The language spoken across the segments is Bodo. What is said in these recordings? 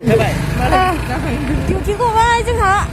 Thế vậy. Chú có vai chứ hả?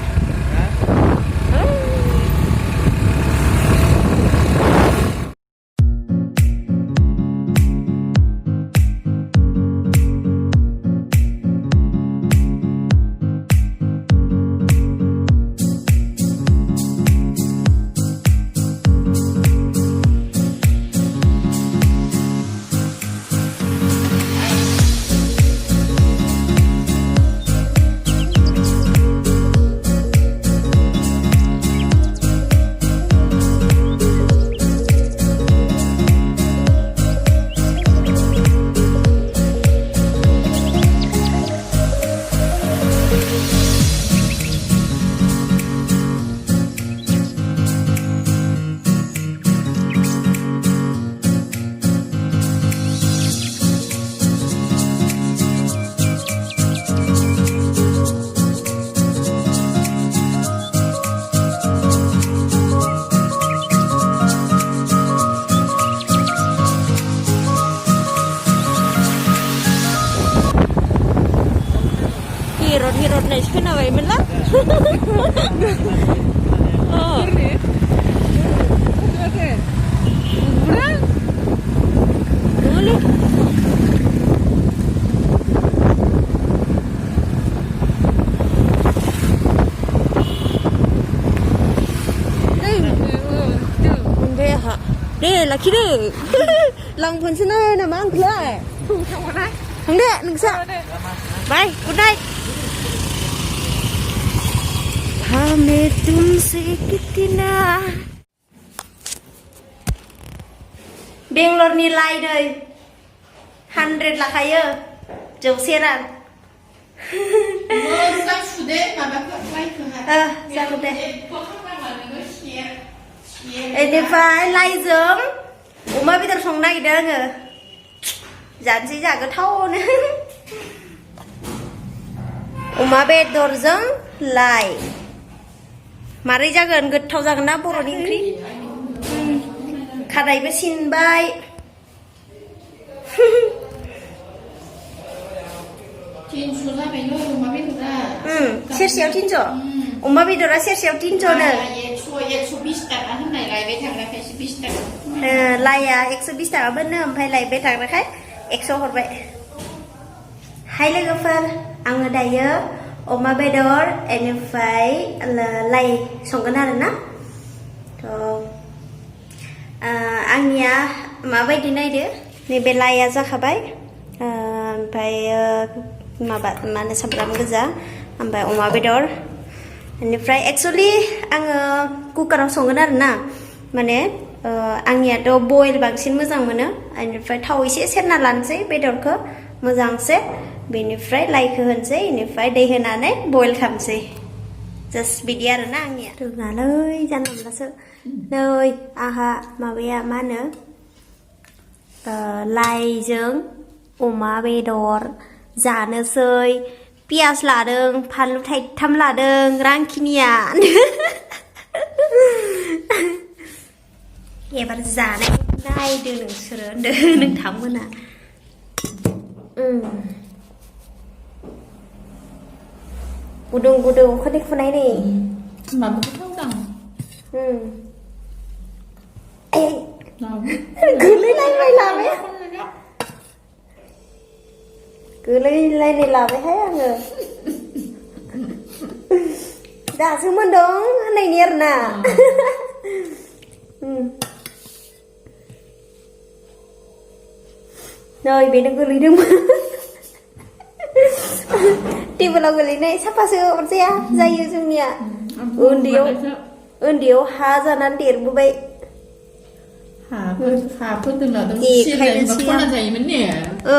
Hirot na iska na way man lang. Oh. Boleh. Đây hả? Đây là khi đây. Lòng phần xin ơi nằm ăn cửa. Không đấy, đừng sợ. Bye, good night. हमें तुमसे कितना बेंगलरनि लाइ नै 100 लाखायो जौसेरां जागोन दे बेनिफ्राय लाइजों अमा बेदर संनो नागिरदों आङो जानोसै जा गोथावनो अमा बेदरजों लाइ मारै जागोन गोथाव जागोन ना बर'नि ओंख्रि खादायबो सिनबाय सेरसेयाव 300 अमा बेदरा सेरसेयाव 300 नो लाइया 120 थाखाबोनो ओमफ्राय लायबाय थाग्राखाय 100 हरबाय हाय लोगोफोर आङो दायो अमा बेदर एनिफ्राय लाइ संगोन आरोना आंनिया माबायदि नायदो नैबे लाइया जाखाबाय ओमफ्राय माबा मा होनो सामब्राम गोजा ओमफ्राय अमा बेदर बेनिफ्राय एक्चुअलि आङो कुकाराव संगोन आरोना माने आंनियाथ' बयल बांसिन मोजां मोनो बेनिफ्राय थाव एसे सेरना लानोसै बेदरखौ मोजांसे बेनिफ्राय लाइखौ होनोसै बेनिफ्राय दै होनानै बयल खालामसै जास्ट बिदि आरोना आंनिया रोङालै जानला मोनलासो नै आंहा माबाया मा होनो लाइजों अमा बेदर जानोसै पियास लादों फानलु थाइथाम लादों रांखिनिया एबार जानाय नायदो नोंसोरो नोंथांमोना गुदुं गुदुं अखानि खुनाय नै माबा गोथाव गोलैलायबाय लाबाय गोलैलायनाय लाबायहाय आङो दासो मोनदों होननायनि आरोना नै बेनो गोलैदोंमोन टेबोलाव गोलैनाय साफासो अरजाया जायो जोंनिया उन्दैयाव हा जानानै देरबोबाय हाफोर दोनना दं जायोमोन ने औ